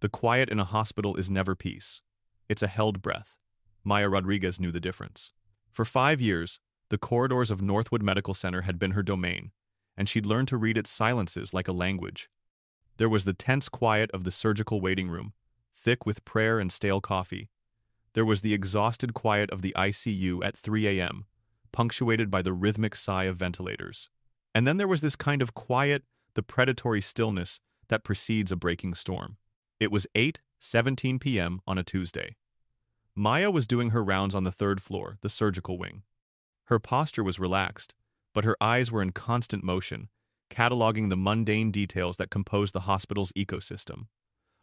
The quiet in a hospital is never peace. It's a held breath. Maya Rodriguez knew the difference. For 5 years, the corridors of Northwood Medical Center had been her domain, and she'd learned to read its silences like a language. There was the tense quiet of the surgical waiting room, thick with prayer and stale coffee. There was the exhausted quiet of the ICU at 3 a.m., punctuated by the rhythmic sigh of ventilators. And then there was this kind of quiet, the predatory stillness that precedes a breaking storm. It was 8:17 p.m. on a Tuesday. Maya was doing her rounds on the third floor, the surgical wing. Her posture was relaxed, but her eyes were in constant motion, cataloging the mundane details that compose the hospital's ecosystem.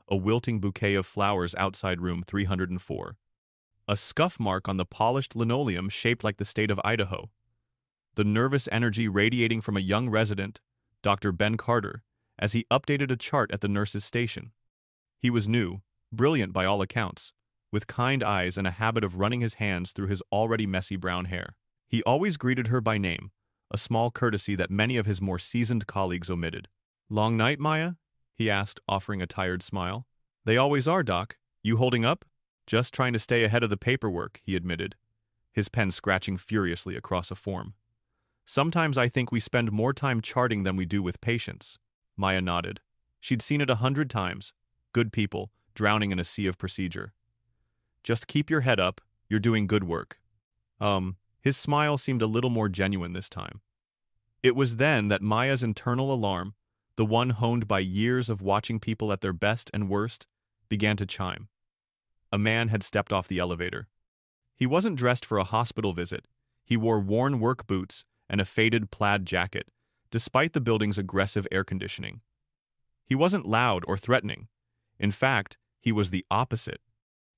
A wilting bouquet of flowers outside room 304. A scuff mark on the polished linoleum shaped like the state of Idaho. The nervous energy radiating from a young resident, Dr. Ben Carter, as he updated a chart at the nurse's station. He was new, brilliant by all accounts, with kind eyes and a habit of running his hands through his already messy brown hair. He always greeted her by name, a small courtesy that many of his more seasoned colleagues omitted. "Long night, Maya?" he asked, offering a tired smile. "They always are, Doc. You holding up?" "Just trying to stay ahead of the paperwork," he admitted, his pen scratching furiously across a form. "Sometimes I think we spend more time charting than we do with patients." Maya nodded. She'd seen it 100 times. Good people, drowning in a sea of procedure. "Just keep your head up, you're doing good work." His smile seemed a little more genuine this time. It was then that Maya's internal alarm, the one honed by years of watching people at their best and worst, began to chime. A man had stepped off the elevator. He wasn't dressed for a hospital visit. He wore worn work boots and a faded plaid jacket, despite the building's aggressive air conditioning. He wasn't loud or threatening. In fact, he was the opposite.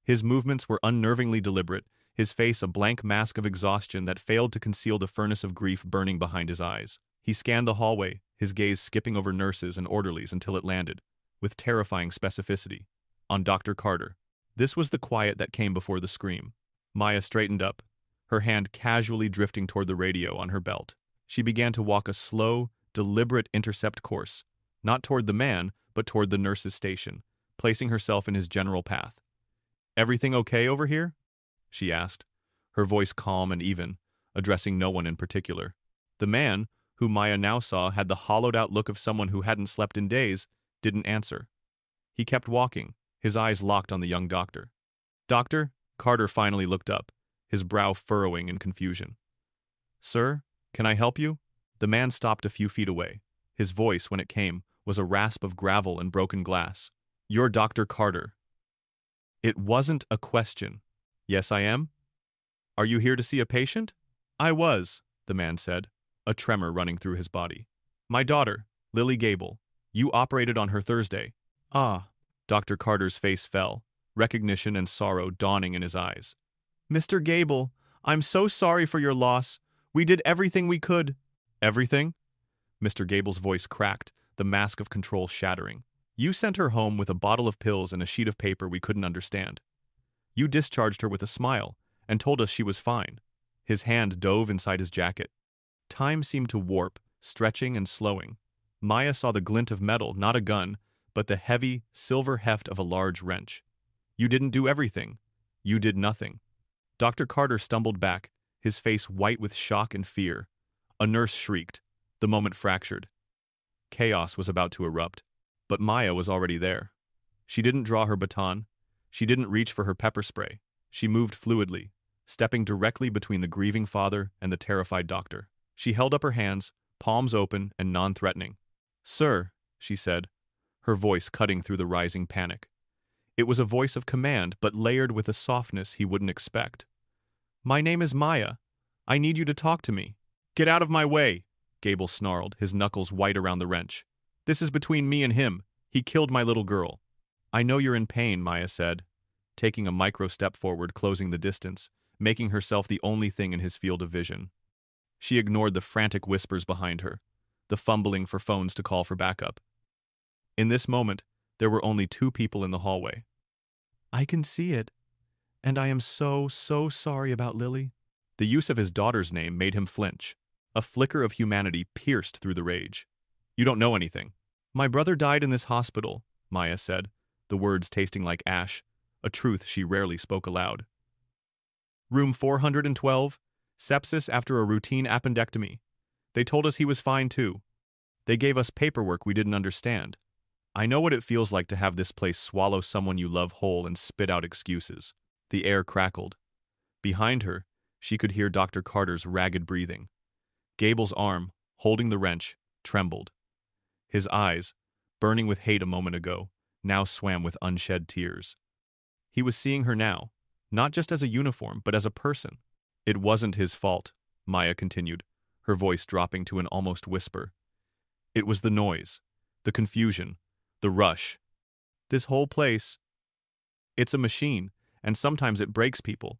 His movements were unnervingly deliberate, his face a blank mask of exhaustion that failed to conceal the furnace of grief burning behind his eyes. He scanned the hallway, his gaze skipping over nurses and orderlies until it landed, with terrifying specificity, on Dr. Carter. This was the quiet that came before the scream. Maya straightened up, her hand casually drifting toward the radio on her belt. She began to walk a slow, deliberate intercept course, not toward the man, but toward the nurse's station, placing herself in his general path. "Everything okay over here?" she asked, her voice calm and even, addressing no one in particular. The man, who Maya now saw had the hollowed-out look of someone who hadn't slept in days, didn't answer. He kept walking, his eyes locked on the young doctor. "Doctor?" Carter finally looked up, his brow furrowing in confusion. "Sir, can I help you?" The man stopped a few feet away. His voice, when it came, was a rasp of gravel and broken glass. "You're Dr. Carter." It wasn't a question. "Yes, I am." "Are you here to see a patient?" "I was," the man said, a tremor running through his body. "My daughter, Lily Gable. You operated on her Thursday." "Ah." Dr. Carter's face fell, recognition and sorrow dawning in his eyes. "Mr. Gable, I'm so sorry for your loss. We did everything we could." "Everything?" Mr. Gable's voice cracked, the mask of control shattering. "You sent her home with a bottle of pills and a sheet of paper we couldn't understand. You discharged her with a smile and told us she was fine." His hand dove inside his jacket. Time seemed to warp, stretching and slowing. Maya saw the glint of metal, not a gun, but the heavy, silver heft of a large wrench. "You didn't do everything. You did nothing." Dr. Carter stumbled back, his face white with shock and fear. A nurse shrieked. The moment fractured. Chaos was about to erupt, but Maya was already there. She didn't draw her baton. She didn't reach for her pepper spray. She moved fluidly, stepping directly between the grieving father and the terrified doctor. She held up her hands, palms open and non-threatening. "Sir," she said, her voice cutting through the rising panic. It was a voice of command, but layered with a softness he wouldn't expect. "My name is Maya. I need you to talk to me." "Get out of my way," Gable snarled, his knuckles white around the wrench. "This is between me and him. He killed my little girl." "I know you're in pain," Maya said, taking a micro step forward, closing the distance, making herself the only thing in his field of vision. She ignored the frantic whispers behind her, the fumbling for phones to call for backup. In this moment, there were only two people in the hallway. "I can see it, and I am so sorry about Lily." The use of his daughter's name made him flinch. A flicker of humanity pierced through the rage. "You don't know anything." "My brother died in this hospital," Maya said, the words tasting like ash, a truth she rarely spoke aloud. Room 412, sepsis after a routine appendectomy. They told us he was fine too. They gave us paperwork we didn't understand. I know what it feels like to have this place swallow someone you love whole and spit out excuses. The air crackled. Behind her, she could hear Dr. Carter's ragged breathing. Gable's arm, holding the wrench, trembled. His eyes, burning with hate a moment ago, now swam with unshed tears. He was seeing her now, not just as a uniform, but as a person. It wasn't his fault, Maya continued, her voice dropping to an almost whisper. It was the noise, the confusion, the rush. This whole place, it's a machine, and sometimes it breaks people.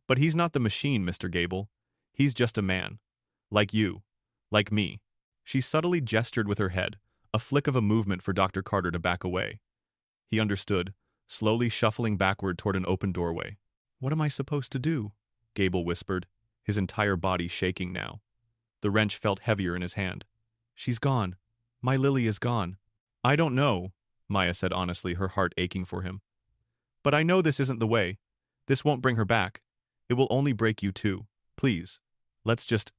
But he's not the machine, Mr. Gable. He's just a man. Like you. Like me. She subtly gestured with her head, a flick of a movement for Dr. Carter to back away. He understood, slowly shuffling backward toward an open doorway. What am I supposed to do? Gable whispered, his entire body shaking now. The wrench felt heavier in his hand. She's gone. My Lily is gone. I don't know, Maya said honestly, her heart aching for him. But I know this isn't the way. This won't bring her back. It will only break you too. Please. Let's just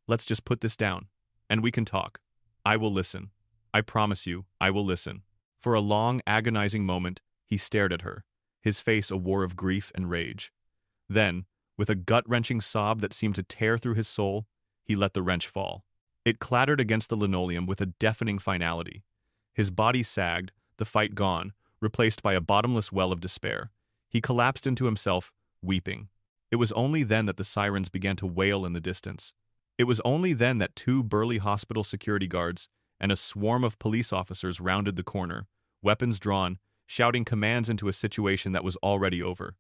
put this down. And we can talk. I will listen. I promise you, I will listen. For a long, agonizing moment, he stared at her, his face a war of grief and rage. Then, with a gut-wrenching sob that seemed to tear through his soul, he let the wrench fall. It clattered against the linoleum with a deafening finality. His body sagged, the fight gone, replaced by a bottomless well of despair. He collapsed into himself, weeping. It was only then that the sirens began to wail in the distance. It was only then that 2 burly hospital security guards and a swarm of police officers rounded the corner, weapons drawn, shouting commands into a situation that was already over.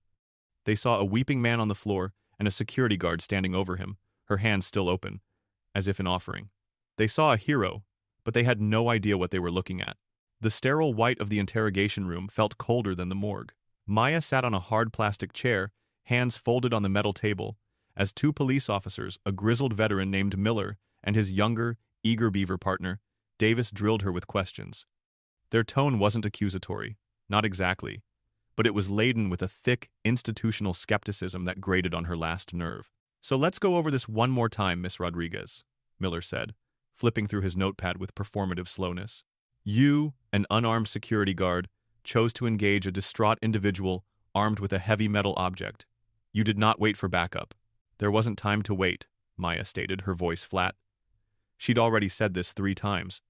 They saw a weeping man on the floor and a security guard standing over him, her hands still open, as if in offering. They saw a hero, but they had no idea what they were looking at. The sterile white of the interrogation room felt colder than the morgue. Maya sat on a hard plastic chair, hands folded on the metal table, as 2 police officers, a grizzled veteran named Miller and his younger, eager beaver partner, Davis, drilled her with questions. Their tone wasn't accusatory, not exactly, but it was laden with a thick, institutional skepticism that grated on her last nerve. So let's go over this one more time, Miss Rodriguez, Miller said, flipping through his notepad with performative slowness. You, an unarmed security guard, chose to engage a distraught individual armed with a heavy metal object. You did not wait for backup. There wasn't time to wait, Maya stated, her voice flat. She'd already said this 3 times.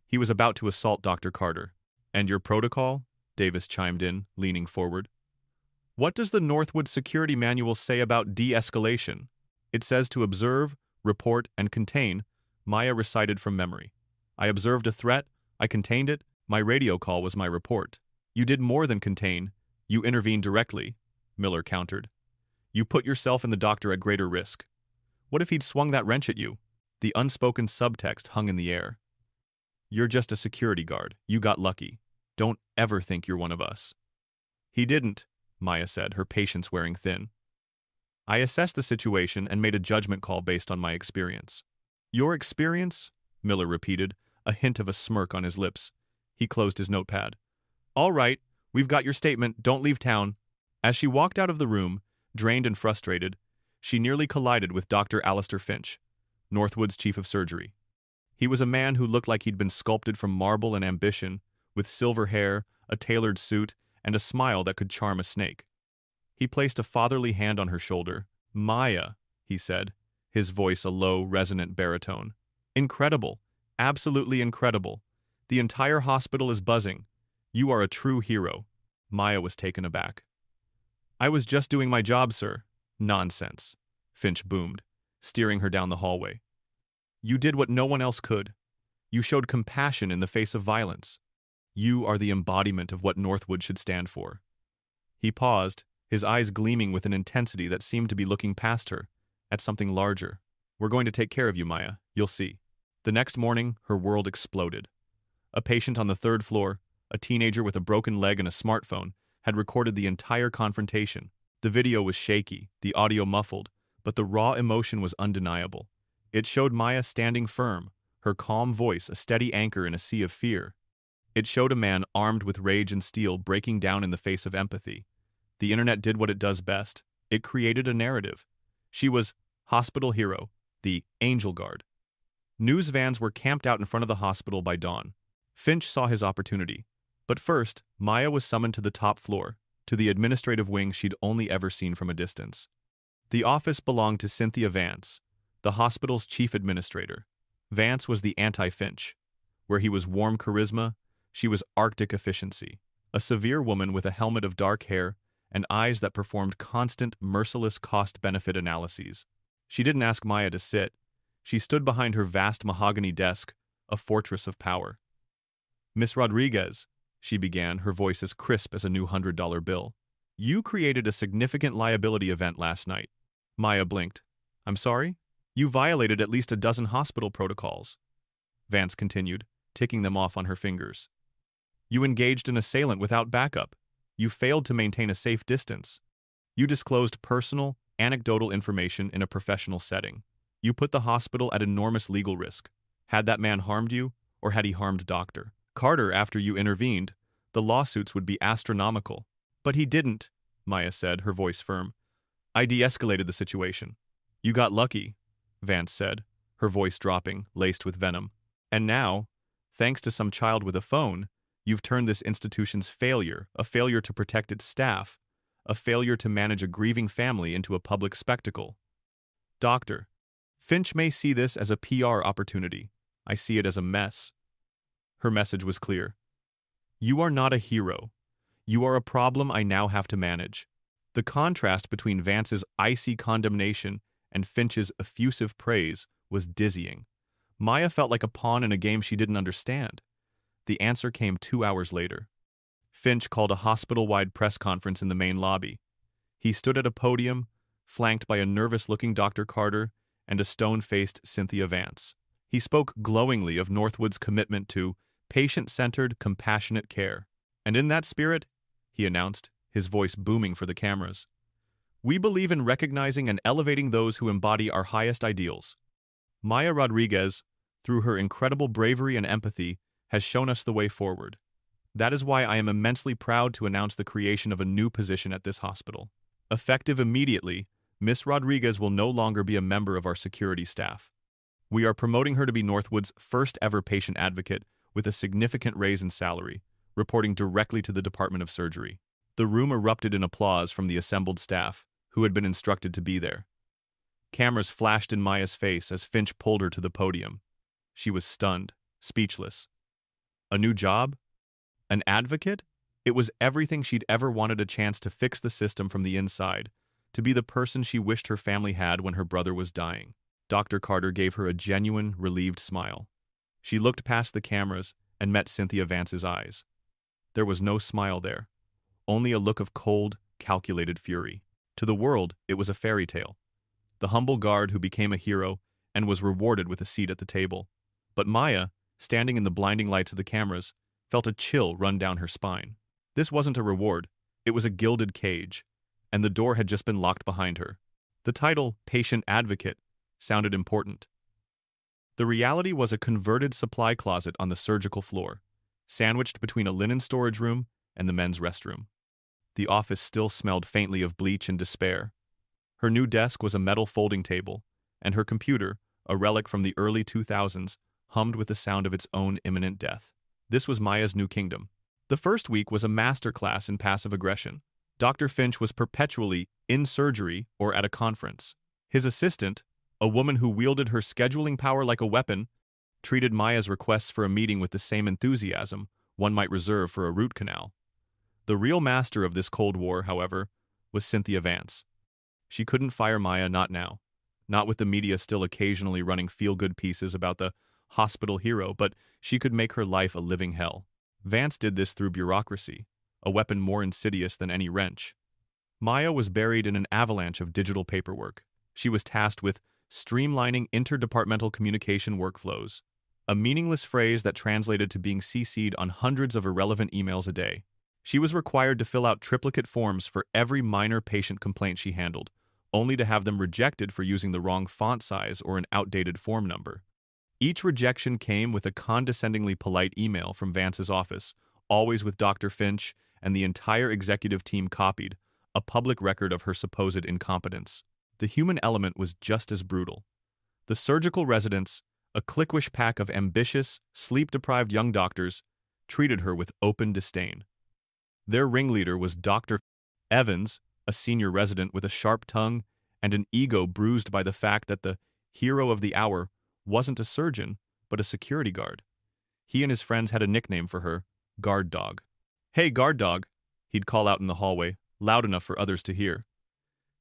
He was about to assault Dr. Carter. And your protocol? Davis chimed in, leaning forward. What does the Northwood Security Manual say about de-escalation? It says to observe, report, and contain, Maya recited from memory. I observed a threat, I contained it, my radio call was my report. You did more than contain, you intervened directly, Miller countered. You put yourself and the doctor at greater risk. What if he'd swung that wrench at you? The unspoken subtext hung in the air. You're just a security guard. You got lucky. Don't ever think you're one of us. He didn't, Maya said, her patience wearing thin. I assessed the situation and made a judgment call based on my experience. Your experience? Miller repeated, a hint of a smirk on his lips. He closed his notepad. All right, we've got your statement. Don't leave town. As she walked out of the room, drained and frustrated, she nearly collided with Dr. Alistair Finch, Northwood's chief of surgery. He was a man who looked like he'd been sculpted from marble and ambition, with silver hair, a tailored suit, and a smile that could charm a snake. He placed a fatherly hand on her shoulder. Maya, he said, his voice a low, resonant baritone. Incredible. Absolutely incredible. The entire hospital is buzzing. You are a true hero. Maya was taken aback. I was just doing my job, sir. Nonsense, Finch boomed, steering her down the hallway. You did what no one else could. You showed compassion in the face of violence. You are the embodiment of what Northwood should stand for. He paused, his eyes gleaming with an intensity that seemed to be looking past her, at something larger. We're going to take care of you, Maya. You'll see. The next morning, her world exploded. A patient on the 3rd floor, a teenager with a broken leg and a smartphone, had recorded the entire confrontation. The video was shaky, the audio muffled, but the raw emotion was undeniable. It showed Maya standing firm, her calm voice a steady anchor in a sea of fear. It showed a man armed with rage and steel breaking down in the face of empathy. The internet did what it does best. It created a narrative. She was hospital hero, the Angel Guard. News vans were camped out in front of the hospital by dawn. Finch saw his opportunity. But first, Maya was summoned to the top floor, to the administrative wing she'd only ever seen from a distance. The office belonged to Cynthia Vance, the hospital's chief administrator. Vance was the anti-Finch. Where he was warm charisma, she was Arctic efficiency. A severe woman with a helmet of dark hair and eyes that performed constant, merciless cost-benefit analyses. She didn't ask Maya to sit. She stood behind her vast mahogany desk, a fortress of power. "Miss Rodriguez," she began, her voice as crisp as a new $100 bill. "You created a significant liability event last night." Maya blinked. "I'm sorry? You violated at least a dozen hospital protocols," Vance continued, ticking them off on her fingers. "You engaged an assailant without backup. You failed to maintain a safe distance. You disclosed personal, anecdotal information in a professional setting. You put the hospital at enormous legal risk. Had that man harmed you, or had he harmed Dr. Carter after you intervened, the lawsuits would be astronomical. But he didn't," Maya said, her voice firm. "I de-escalated the situation." "You got lucky," Vance said, her voice dropping, laced with venom. "And now, thanks to some child with a phone, you've turned this institution's failure, a failure to protect its staff, a failure to manage a grieving family into a public spectacle. Doctor, Finch may see this as a PR opportunity. I see it as a mess." Her message was clear. "You are not a hero. You are a problem I now have to manage." The contrast between Vance's icy condemnation and Finch's effusive praise was dizzying. Maya felt like a pawn in a game she didn't understand. The answer came 2 hours later. Finch called a hospital-wide press conference in the main lobby. He stood at a podium, flanked by a nervous-looking Dr. Carter and a stone-faced Cynthia Vance. He spoke glowingly of Northwood's commitment to patient-centered, compassionate care. "And in that spirit," he announced, his voice booming for the cameras, "we believe in recognizing and elevating those who embody our highest ideals. Maya Rodriguez, through her incredible bravery and empathy, has shown us the way forward. That is why I am immensely proud to announce the creation of a new position at this hospital. Effective immediately, Miss Rodriguez will no longer be a member of our security staff. We are promoting her to be Northwood's first ever patient advocate with a significant raise in salary, reporting directly to the Department of Surgery." The room erupted in applause from the assembled staff, who had been instructed to be there. Cameras flashed in Maya's face as Finch pulled her to the podium. She was stunned, speechless. A new job? An advocate? It was everything she'd ever wanted, a chance to fix the system from the inside, to be the person she wished her family had when her brother was dying. Dr. Carter gave her a genuine, relieved smile. She looked past the cameras and met Cynthia Vance's eyes. There was no smile there, only a look of cold, calculated fury. To the world, it was a fairy tale. The humble guard who became a hero and was rewarded with a seat at the table. But Maya, standing in the blinding lights of the cameras, felt a chill run down her spine. This wasn't a reward, it was a gilded cage, and the door had just been locked behind her. The title, Patient Advocate, sounded important. The reality was a converted supply closet on the surgical floor, sandwiched between a linen storage room and the men's restroom. The office still smelled faintly of bleach and despair. Her new desk was a metal folding table, and her computer, a relic from the early 2000s, hummed with the sound of its own imminent death. This was Maya's new kingdom. The first week was a masterclass in passive aggression. Dr. Finch was perpetually in surgery or at a conference. His assistant, a woman who wielded her scheduling power like a weapon, treated Maya's requests for a meeting with the same enthusiasm one might reserve for a root canal. The real master of this Cold War, however, was Cynthia Vance. She couldn't fire Maya, not now. Not with the media still occasionally running feel-good pieces about the hospital hero, but she could make her life a living hell. Vance did this through bureaucracy, a weapon more insidious than any wrench. Maya was buried in an avalanche of digital paperwork. She was tasked with streamlining interdepartmental communication workflows, a meaningless phrase that translated to being CC'd on hundreds of irrelevant emails a day. She was required to fill out triplicate forms for every minor patient complaint she handled, only to have them rejected for using the wrong font size or an outdated form number. Each rejection came with a condescendingly polite email from Vance's office, always with Dr. Finch and the entire executive team copied, a public record of her supposed incompetence. The human element was just as brutal. The surgical residents, a cliquish pack of ambitious, sleep-deprived young doctors, treated her with open disdain. Their ringleader was Dr. Evans, a senior resident with a sharp tongue and an ego bruised by the fact that the hero of the hour wasn't a surgeon, but a security guard. He and his friends had a nickname for her, Guard Dog. "Hey, Guard Dog," he'd call out in the hallway, loud enough for others to hear.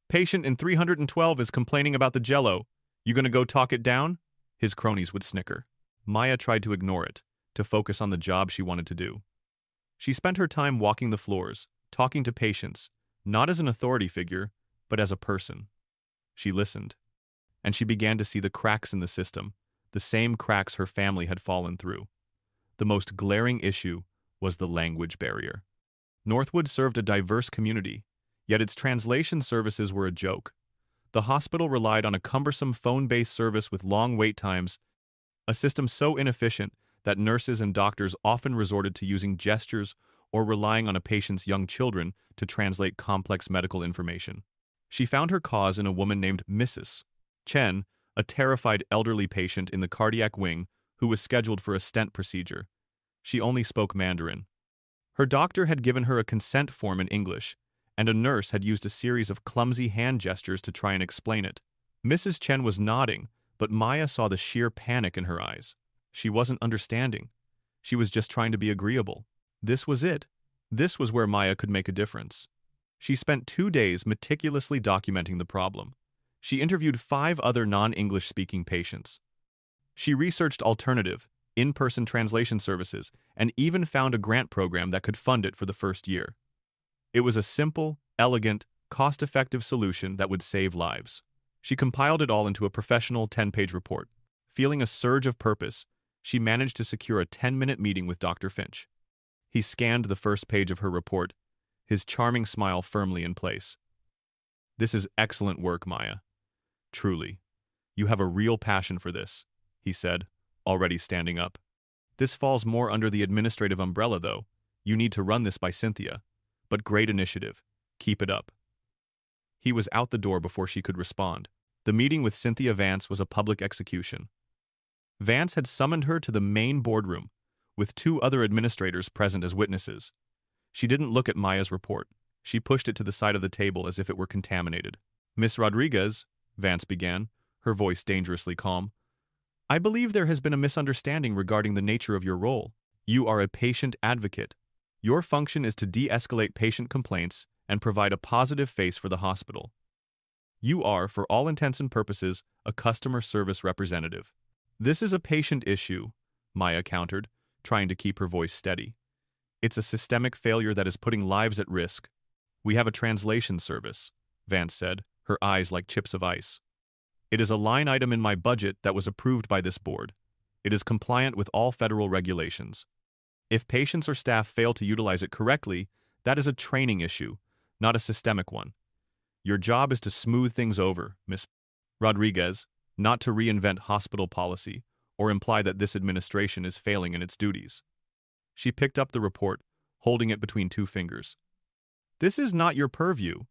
"Patient in 312 is complaining about the jello. You gonna go talk it down?" His cronies would snicker. Maya tried to ignore it, to focus on the job she wanted to do. She spent her time walking the floors, talking to patients, not as an authority figure, but as a person. She listened, and she began to see the cracks in the system, the same cracks her family had fallen through. The most glaring issue was the language barrier. Northwood served a diverse community, yet its translation services were a joke. The hospital relied on a cumbersome phone-based service with long wait times, a system so inefficient that nurses and doctors often resorted to using gestures or relying on a patient's young children to translate complex medical information. She found her cause in a woman named Mrs. Chen, a terrified elderly patient in the cardiac wing who was scheduled for a stent procedure. She only spoke Mandarin. Her doctor had given her a consent form in English, and a nurse had used a series of clumsy hand gestures to try and explain it. Mrs. Chen was nodding, but Maya saw the sheer panic in her eyes. She wasn't understanding. She was just trying to be agreeable. This was it. This was where Maya could make a difference. She spent 2 days meticulously documenting the problem. She interviewed 5 other non-English-speaking patients. She researched alternative, in-person translation services, and even found a grant program that could fund it for the first year. It was a simple, elegant, cost-effective solution that would save lives. She compiled it all into a professional 10-page report. Feeling a surge of purpose, she managed to secure a 10-minute meeting with Dr. Finch. He scanned the first page of her report, his charming smile firmly in place. "This is excellent work, Maya. Truly. You have a real passion for this," he said, already standing up. "This falls more under the administrative umbrella, though. You need to run this by Cynthia. But great initiative. Keep it up." He was out the door before she could respond. The meeting with Cynthia Vance was a public execution. Vance had summoned her to the main boardroom, with 2 other administrators present as witnesses. She didn't look at Maya's report. She pushed it to the side of the table as if it were contaminated. "Miss Rodriguez," Vance began, her voice dangerously calm, "I believe there has been a misunderstanding regarding the nature of your role. You are a patient advocate. Your function is to de-escalate patient complaints and provide a positive face for the hospital. You are, for all intents and purposes, a customer service representative." "This is a patient issue," Maya countered, trying to keep her voice steady. "It's a systemic failure that is putting lives at risk." "We have a translation service," Vance said, her eyes like chips of ice. "It is a line item in my budget that was approved by this board. It is compliant with all federal regulations. If patients or staff fail to utilize it correctly, that is a training issue, not a systemic one. Your job is to smooth things over, Miss Rodriguez, not to reinvent hospital policy or imply that this administration is failing in its duties." She picked up the report, holding it between 2 fingers. "This is not your purview.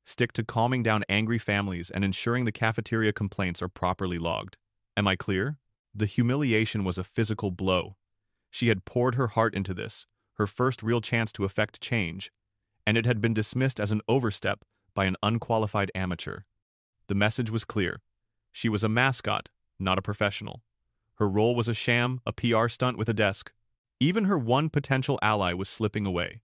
Stick to calming down angry families and ensuring the cafeteria complaints are properly logged. Am I clear?" The humiliation was a physical blow. She had poured her heart into this, her first real chance to effect change, and it had been dismissed as an overstep by an unqualified amateur. The message was clear. She was a mascot, not a professional. Her role was a sham, a PR stunt with a desk. Even her one potential ally was slipping away.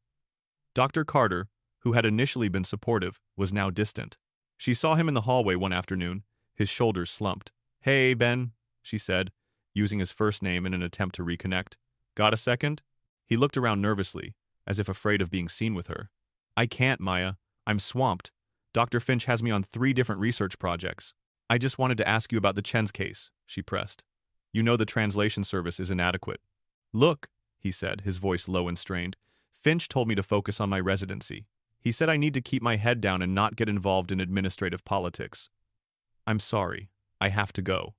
Dr. Carter, who had initially been supportive, was now distant. She saw him in the hallway one afternoon, his shoulders slumped. "Hey, Ben," she said, using his first name in an attempt to reconnect. "Got a second?" He looked around nervously, as if afraid of being seen with her. "I can't, Maya. I'm swamped. Dr. Finch has me on 3 different research projects. I just wanted to ask you about the Chen's case," she pressed. "You know the translation service is inadequate." "Look," he said, his voice low and strained, "Finch told me to focus on my residency. He said I need to keep my head down and not get involved in administrative politics. I'm sorry. I have to go."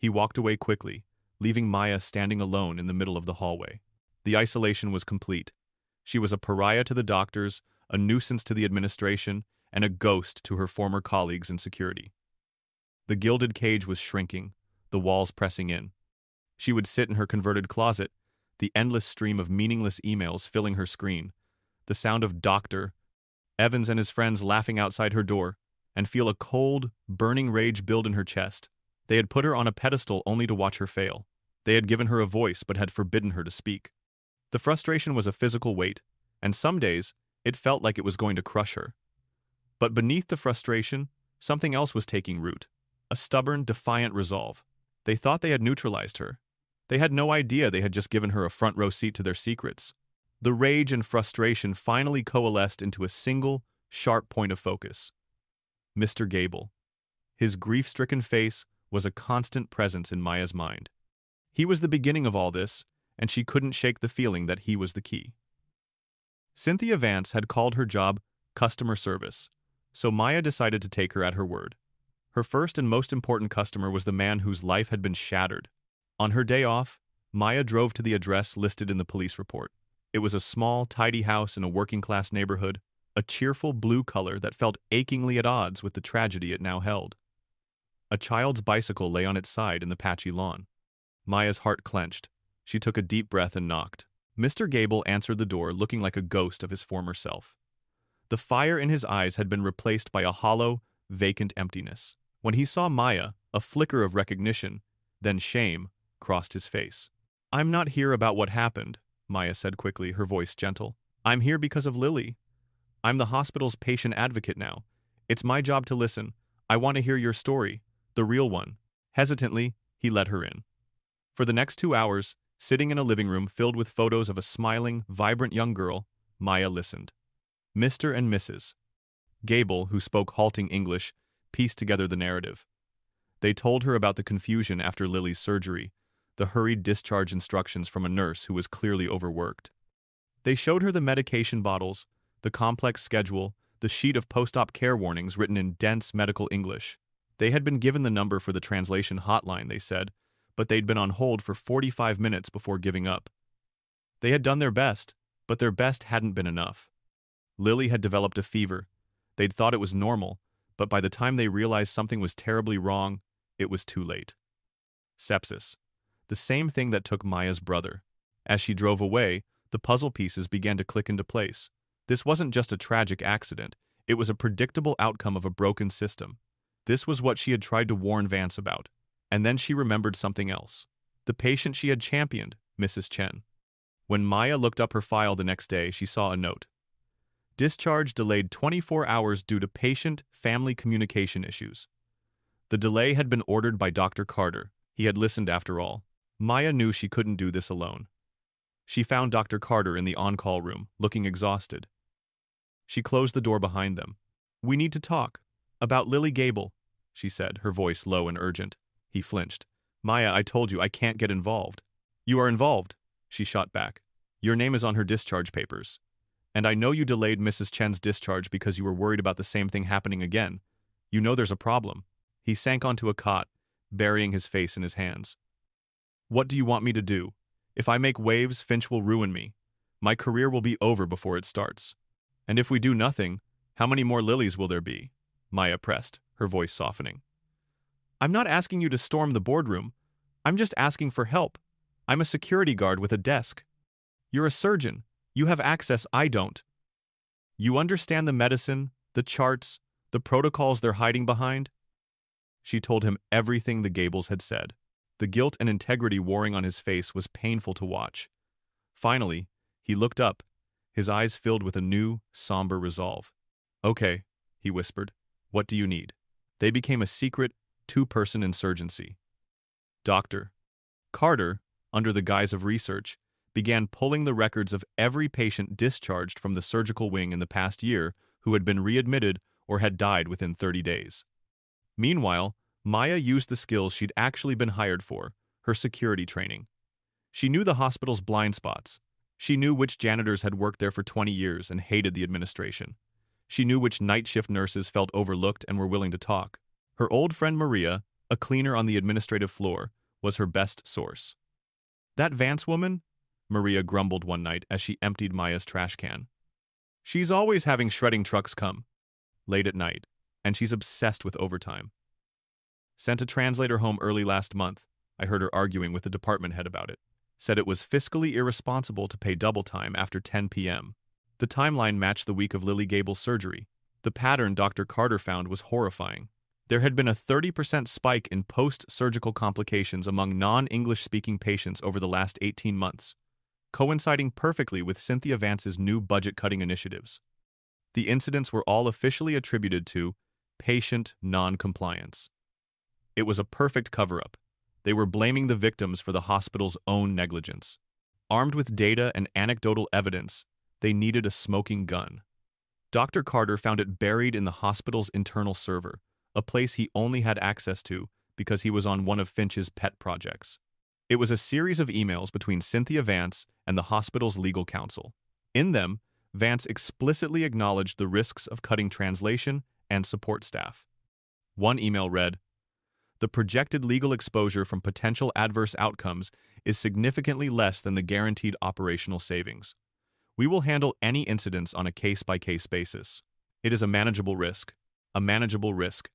He walked away quickly, leaving Maya standing alone in the middle of the hallway. The isolation was complete. She was a pariah to the doctors, a nuisance to the administration, and a ghost to her former colleagues in security. The gilded cage was shrinking, the walls pressing in. She would sit in her converted closet, the endless stream of meaningless emails filling her screen, the sound of Dr. Evans and his friends laughing outside her door, and feel a cold, burning rage build in her chest. They had put her on a pedestal only to watch her fail. They had given her a voice but had forbidden her to speak. The frustration was a physical weight, and some days it felt like it was going to crush her. But beneath the frustration, something else was taking root, a stubborn, defiant resolve. They thought they had neutralized her. They had no idea they had just given her a front-row seat to their secrets. The rage and frustration finally coalesced into a single, sharp point of focus. Mr. Gable. His grief-stricken face was a constant presence in Maya's mind. He was the beginning of all this, and she couldn't shake the feeling that he was the key. Cynthia Vance had called her job customer service, so Maya decided to take her at her word. Her first and most important customer was the man whose life had been shattered. On her day off, Maya drove to the address listed in the police report. It was a small, tidy house in a working-class neighborhood, a cheerful blue color that felt achingly at odds with the tragedy it now held. A child's bicycle lay on its side in the patchy lawn. Maya's heart clenched. She took a deep breath and knocked. Mr. Gable answered the door looking like a ghost of his former self. The fire in his eyes had been replaced by a hollow, vacant emptiness. When he saw Maya, a flicker of recognition, then shame, crossed his face. "I'm not here about what happened," Maya said quickly, her voice gentle. "I'm here because of Lily. I'm the hospital's patient advocate now. It's my job to listen. I want to hear your story, the real one." Hesitantly, he let her in. For the next 2 hours, sitting in a living room filled with photos of a smiling, vibrant young girl, Maya listened. Mr. and Mrs. Gable, who spoke halting English, pieced together the narrative. They told her about the confusion after Lily's surgery, the hurried discharge instructions from a nurse who was clearly overworked. They showed her the medication bottles, the complex schedule, the sheet of post-op care warnings written in dense medical English. They had been given the number for the translation hotline, they said, but they'd been on hold for 45 minutes before giving up. They had done their best, but their best hadn't been enough. Lily had developed a fever. They'd thought it was normal, but by the time they realized something was terribly wrong, it was too late. Sepsis. The same thing that took Maya's brother. As she drove away, the puzzle pieces began to click into place. This wasn't just a tragic accident, it was a predictable outcome of a broken system. This was what she had tried to warn Vance about. And then she remembered something else. The patient she had championed, Mrs. Chen. When Maya looked up her file the next day, she saw a note. Discharge delayed 24 hours due to patient-family communication issues. The delay had been ordered by Dr. Carter. He had listened after all. Maya knew she couldn't do this alone. She found Dr. Carter in the on-call room, looking exhausted. She closed the door behind them. "We need to talk. About Lily Gable," she said, her voice low and urgent. He flinched. "Maya, I told you I can't get involved." "You are involved," she shot back. "Your name is on her discharge papers. And I know you delayed Mrs. Chen's discharge because you were worried about the same thing happening again. You know there's a problem." He sank onto a cot, burying his face in his hands. "What do you want me to do? If I make waves, Finch will ruin me. My career will be over before it starts. And if we do nothing, how many more Lilies will there be?" Maya pressed, her voice softening. "I'm not asking you to storm the boardroom. I'm just asking for help. I'm a security guard with a desk. You're a surgeon. You have access I don't. You understand the medicine, the charts, the protocols they're hiding behind?" She told him everything the Gables had said. The guilt and integrity warring on his face was painful to watch. Finally, he looked up, his eyes filled with a new, somber resolve. "Okay," he whispered. "What do you need?" They became a secret, two-person insurgency. Dr. Carter, under the guise of research, began pulling the records of every patient discharged from the surgical wing in the past year who had been readmitted or had died within 30 days. Meanwhile, Maya used the skills she'd actually been hired for, her security training. She knew the hospital's blind spots. She knew which janitors had worked there for 20 years and hated the administration. She knew which night shift nurses felt overlooked and were willing to talk. Her old friend Maria, A cleaner on the administrative floor was her best source. That Vance woman? Maria grumbled one night as she emptied Maya's trash can. She's always having shredding trucks come late at night, and she's obsessed with overtime. Sent a translator home early last month. I heard her arguing with the department head about it. Said it was fiscally irresponsible to pay double time after 10 p.m. The timeline matched the week of Lily Gable's surgery. The pattern Dr. Carter found was horrifying. There had been a 30% spike in post-surgical complications among non-English-speaking patients over the last 18 months, coinciding perfectly with Cynthia Vance's new budget-cutting initiatives. The incidents were all officially attributed to patient non-compliance. It was a perfect cover-up. They were blaming the victims for the hospital's own negligence. Armed with data and anecdotal evidence, they needed a smoking gun. Dr. Carter found it buried in the hospital's internal server, a place he only had access to because he was on one of Finch's pet projects. It was a series of emails between Cynthia Vance and the hospital's legal counsel. In them, Vance explicitly acknowledged the risks of cutting translation and support staff. One email read, "The projected legal exposure from potential adverse outcomes is significantly less than the guaranteed operational savings. We will handle any incidents on a case-by-case basis. It is a manageable risk. A manageable risk."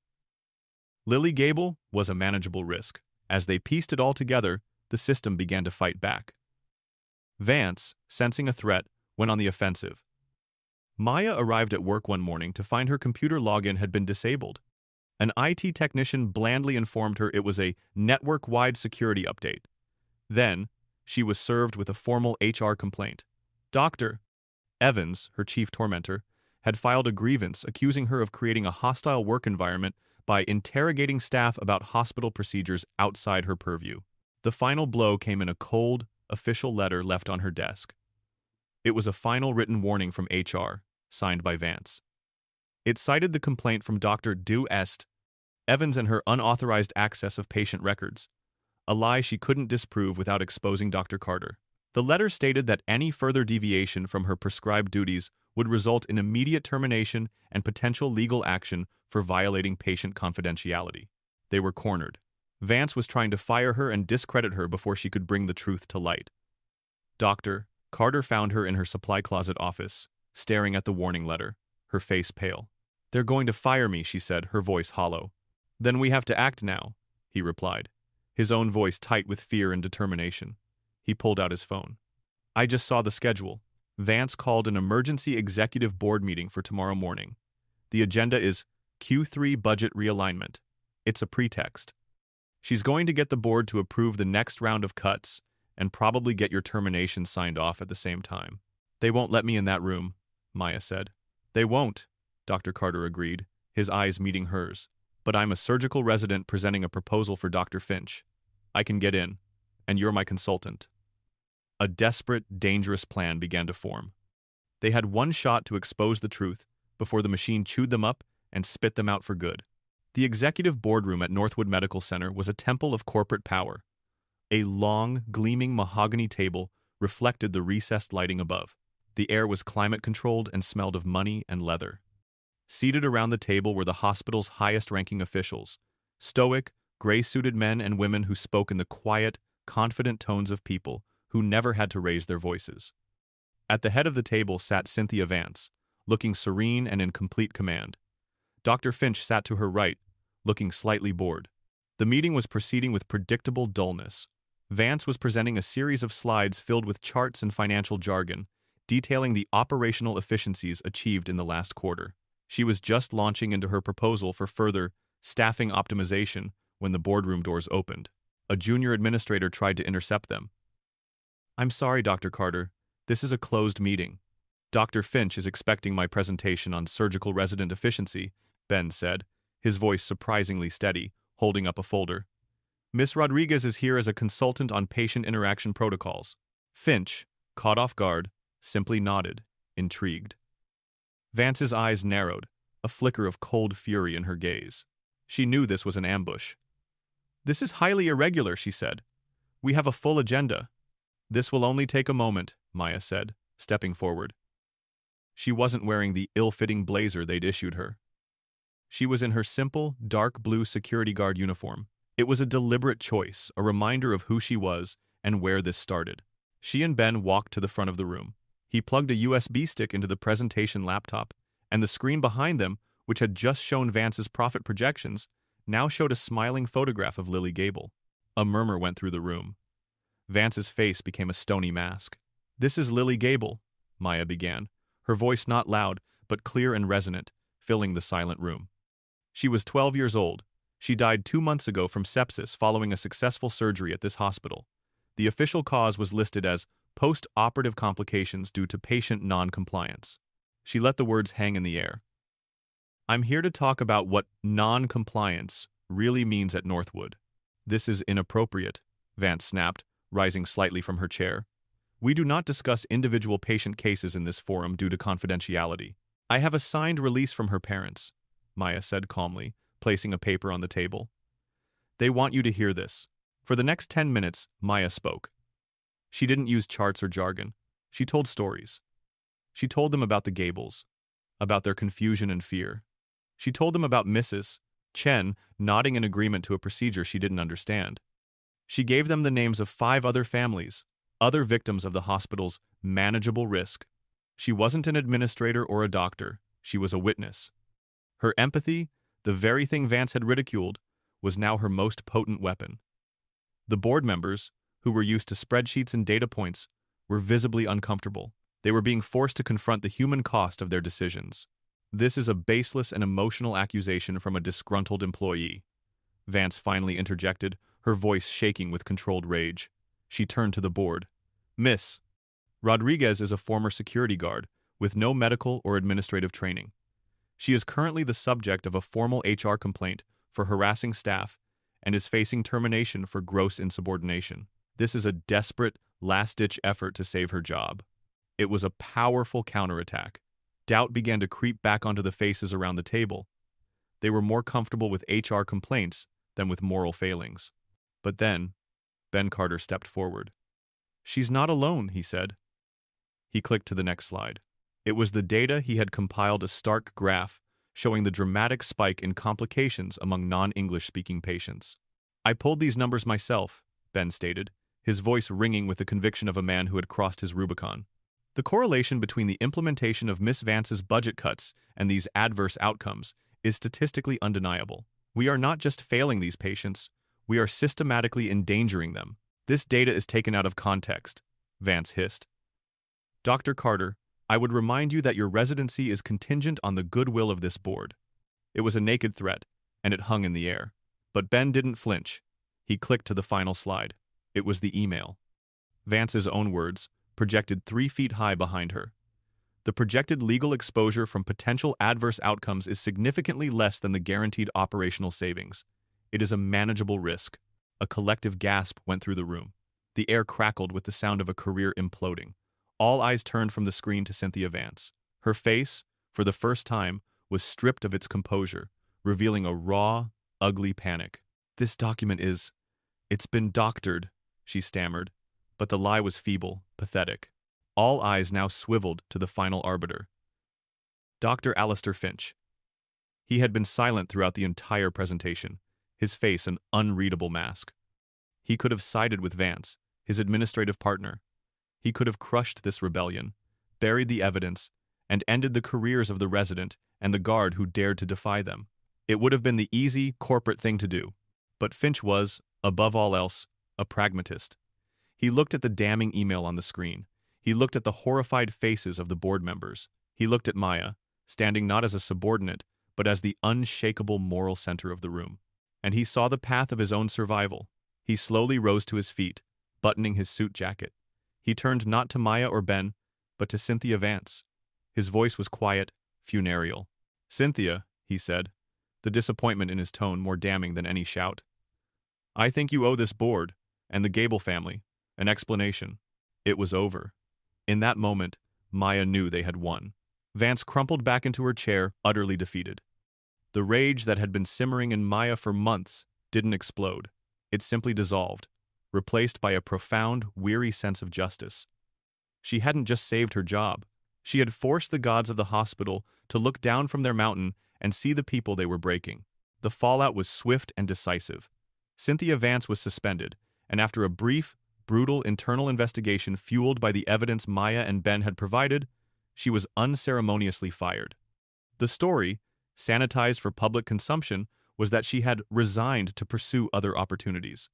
Lily Gable was a manageable risk. As they pieced it all together, the system began to fight back. Vance, sensing a threat, went on the offensive. Maya arrived at work one morning to find her computer login had been disabled. An IT technician blandly informed her it was a network-wide security update. Then, she was served with a formal HR complaint. Dr. Evans, her chief tormentor, had filed a grievance accusing her of creating a hostile work environment by interrogating staff about hospital procedures outside her purview. The final blow came in a cold, official letter left on her desk. It was a final written warning from HR, signed by Vance. It cited the complaint from Dr. Du Est, Evans and her unauthorized access of patient records, a lie she couldn't disprove without exposing Dr. Carter. The letter stated that any further deviation from her prescribed duties would result in immediate termination and potential legal action for violating patient confidentiality. They were cornered. Vance was trying to fire her and discredit her before she could bring the truth to light. Dr. Carter found her in her supply closet office, staring at the warning letter, her face pale. "They're going to fire me," she said, her voice hollow. "Then we have to act now," he replied, his own voice tight with fear and determination. He pulled out his phone. "I just saw the schedule. Vance called an emergency executive board meeting for tomorrow morning. The agenda is Q3 budget realignment. It's a pretext. She's going to get the board to approve the next round of cuts and probably get your termination signed off at the same time." "They won't let me in that room," Maya said. "They won't," Dr. Carter agreed, his eyes meeting hers. "But I'm a surgical resident presenting a proposal for Dr. Finch. I can get in, and you're my consultant." A desperate, dangerous plan began to form. They had one shot to expose the truth before the machine chewed them up and spit them out for good. The executive boardroom at Northwood Medical Center was a temple of corporate power. A long, gleaming mahogany table reflected the recessed lighting above. The air was climate-controlled and smelled of money and leather. Seated around the table were the hospital's highest-ranking officials, stoic, gray-suited men and women who spoke in the quiet, confident tones of people who never had to raise their voices. At the head of the table sat Cynthia Vance, looking serene and in complete command. Dr. Finch sat to her right, looking slightly bored. The meeting was proceeding with predictable dullness. Vance was presenting a series of slides filled with charts and financial jargon, detailing the operational efficiencies achieved in the last quarter. She was just launching into her proposal for further staffing optimization when the boardroom doors opened. A junior administrator tried to intercept them. "I'm sorry, Dr. Carter. This is a closed meeting. Dr. Finch is expecting my presentation on surgical resident efficiency," Ben said, his voice surprisingly steady, holding up a folder. "Miss Rodriguez is here as a consultant on patient interaction protocols." Finch, caught off guard, simply nodded, intrigued. Vance's eyes narrowed, a flicker of cold fury in her gaze. She knew this was an ambush. "This is highly irregular," she said. "We have a full agenda." "This will only take a moment," Maya said, stepping forward. She wasn't wearing the ill-fitting blazer they'd issued her. She was in her simple, dark blue security guard uniform, It was a deliberate choice, a reminder of who she was and where this started. She and Ben walked to the front of the room. He plugged a USB stick into the presentation laptop, and the screen behind them, which had just shown Vance's profit projections, now showed a smiling photograph of Lily Gable. A murmur went through the room. Vance's face became a stony mask. "This is Lily Gable," Maya began, her voice not loud, but clear and resonant, filling the silent room. She was 12 years old. She died 2 months ago from sepsis following a successful surgery at this hospital. The official cause was listed as post-operative complications due to patient non-compliance. She let the words hang in the air. "I'm here to talk about what non-compliance really means at Northwood." "This is inappropriate," Vance snapped, rising slightly from her chair. "We do not discuss individual patient cases in this forum due to confidentiality." "I have a signed release from her parents," Maya said calmly, placing a paper on the table. "They want you to hear this." For the next 10 minutes, Maya spoke. She didn't use charts or jargon. She told stories. She told them about the Gables, about their confusion and fear. She told them about Mrs. Chen nodding in agreement to a procedure she didn't understand. She gave them the names of 5 other families, other victims of the hospital's manageable risk. She wasn't an administrator or a doctor. She was a witness. Her empathy, the very thing Vance had ridiculed, was now her most potent weapon. The board members, who were used to spreadsheets and data points, were visibly uncomfortable. They were being forced to confront the human cost of their decisions. "This is a baseless and emotional accusation from a disgruntled employee," Vance finally interjected, her voice shaking with controlled rage. She turned to the board. "Miss Rodriguez is a former security guard with no medical or administrative training. She is currently the subject of a formal HR complaint for harassing staff and is facing termination for gross insubordination. This is a desperate, last-ditch effort to save her job." It was a powerful counterattack. Doubt began to creep back onto the faces around the table. They were more comfortable with HR complaints than with moral failings. But then, Ben Carter stepped forward. "She's not alone," he said. He clicked to the next slide. It was the data he had compiled, a stark graph showing the dramatic spike in complications among non-English-speaking patients. "I pulled these numbers myself," Ben stated, his voice ringing with the conviction of a man who had crossed his Rubicon. "The correlation between the implementation of Miss Vance's budget cuts and these adverse outcomes is statistically undeniable. We are not just failing these patients, we are systematically endangering them. This data is taken out of context," Vance hissed. "Dr. Carter, I would remind you that your residency is contingent on the goodwill of this board." It was a naked threat, and it hung in the air. But Ben didn't flinch. He clicked to the final slide. It was the email. Vance's own words, projected 3 feet high behind her. "The projected legal exposure from potential adverse outcomes is significantly less than the guaranteed operational savings. It is a manageable risk." A collective gasp went through the room. The air crackled with the sound of a career imploding. All eyes turned from the screen to Cynthia Vance. Her face, for the first time, was stripped of its composure, revealing a raw, ugly panic. "This document it's been doctored," she stammered, but the lie was feeble, pathetic. All eyes now swiveled to the final arbiter. Dr. Alistair Finch. He had been silent throughout the entire presentation, his face an unreadable mask. He could have sided with Vance, his administrative partner. He could have crushed this rebellion, buried the evidence, and ended the careers of the resident and the guard who dared to defy them. It would have been the easy, corporate thing to do. But Finch was, above all else, a pragmatist. He looked at the damning email on the screen. He looked at the horrified faces of the board members. He looked at Maya, standing not as a subordinate, but as the unshakable moral center of the room. And he saw the path of his own survival. He slowly rose to his feet, buttoning his suit jacket. He turned not to Maya or Ben, but to Cynthia Vance. His voice was quiet, funereal. "Cynthia," he said, the disappointment in his tone more damning than any shout. "I think you owe this board, and the Gable family, an explanation." It was over. In that moment, Maya knew they had won. Vance crumpled back into her chair, utterly defeated. The rage that had been simmering in Maya for months didn't explode. It simply dissolved, replaced by a profound, weary sense of justice. She hadn't just saved her job. She had forced the gods of the hospital to look down from their mountain and see the people they were breaking. The fallout was swift and decisive. Cynthia Vance was suspended, and after a brief, brutal internal investigation fueled by the evidence Maya and Ben had provided, she was unceremoniously fired. The story, sanitized for public consumption, was that she had resigned to pursue other opportunities.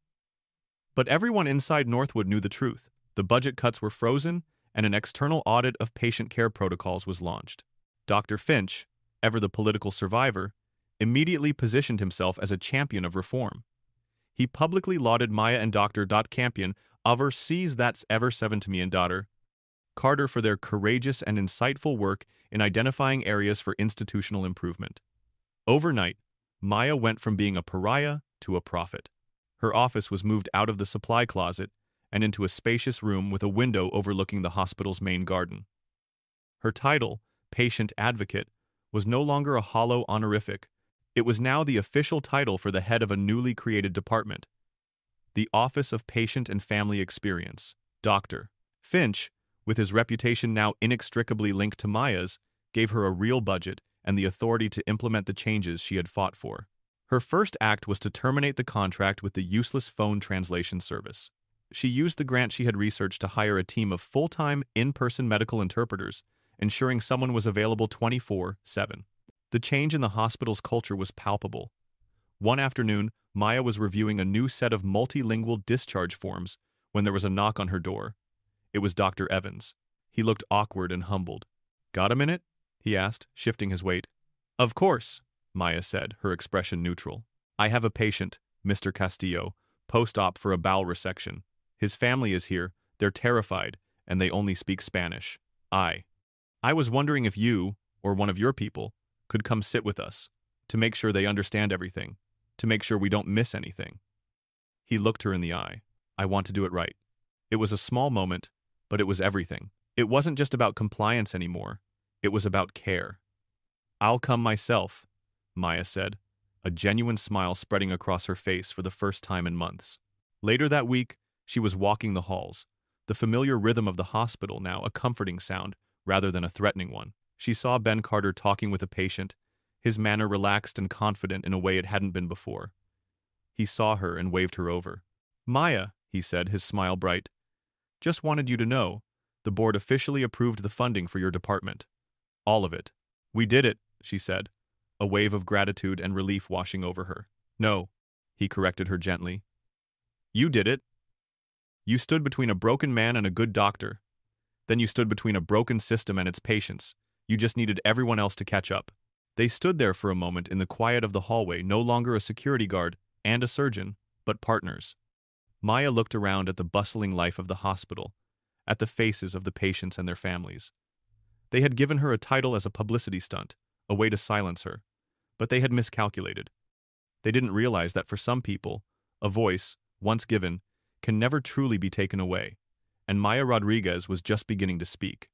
But everyone inside Northwood knew the truth. The budget cuts were frozen, and an external audit of patient care protocols was launched. Dr. Finch, ever the political survivor, immediately positioned himself as a champion of reform. He publicly lauded Maya and Dr. Campion oversees that's ever seven to me and daughter Carter for their courageous and insightful work in identifying areas for institutional improvement. Overnight, Maya went from being a pariah to a prophet. Her office was moved out of the supply closet and into a spacious room with a window overlooking the hospital's main garden. Her title, patient advocate, was no longer a hollow honorific. It was now the official title for the head of a newly created department, the Office of Patient and Family Experience. Dr. Finch, with his reputation now inextricably linked to Maya's, gave her a real budget and the authority to implement the changes she had fought for. Her first act was to terminate the contract with the useless phone translation service. She used the grant she had researched to hire a team of full-time, in-person medical interpreters, ensuring someone was available 24/7. The change in the hospital's culture was palpable. One afternoon, Maya was reviewing a new set of multilingual discharge forms when there was a knock on her door. It was Dr. Evans. He looked awkward and humbled. "Got a minute?" he asked, shifting his weight. "Of course," Maya said, her expression neutral. "I have a patient, Mr. Castillo, post-op for a bowel resection. His family is here, they're terrified, and they only speak Spanish. I was wondering if you, or one of your people, could come sit with us, to make sure they understand everything, to make sure we don't miss anything." He looked her in the eye. "I want to do it right." It was a small moment, but it was everything. It wasn't just about compliance anymore. It was about care. "I'll come myself," Maya said, a genuine smile spreading across her face for the first time in months. Later that week, she was walking the halls, the familiar rhythm of the hospital now a comforting sound rather than a threatening one. She saw Ben Carter talking with a patient, his manner relaxed and confident in a way it hadn't been before. He saw her and waved her over. "Maya," he said, his smile bright, "just wanted you to know, the board officially approved the funding for your department. All of it." "We did it," she said, a wave of gratitude and relief washing over her. "No," he corrected her gently. "You did it. You stood between a broken man and a good doctor. Then you stood between a broken system and its patients. You just needed everyone else to catch up." They stood there for a moment in the quiet of the hallway, no longer a security guard and a surgeon, but partners. Maya looked around at the bustling life of the hospital, at the faces of the patients and their families. They had given her a title as a publicity stunt, a way to silence her, but they had miscalculated. They didn't realize that for some people, a voice, once given, can never truly be taken away, and Maya Rodriguez was just beginning to speak.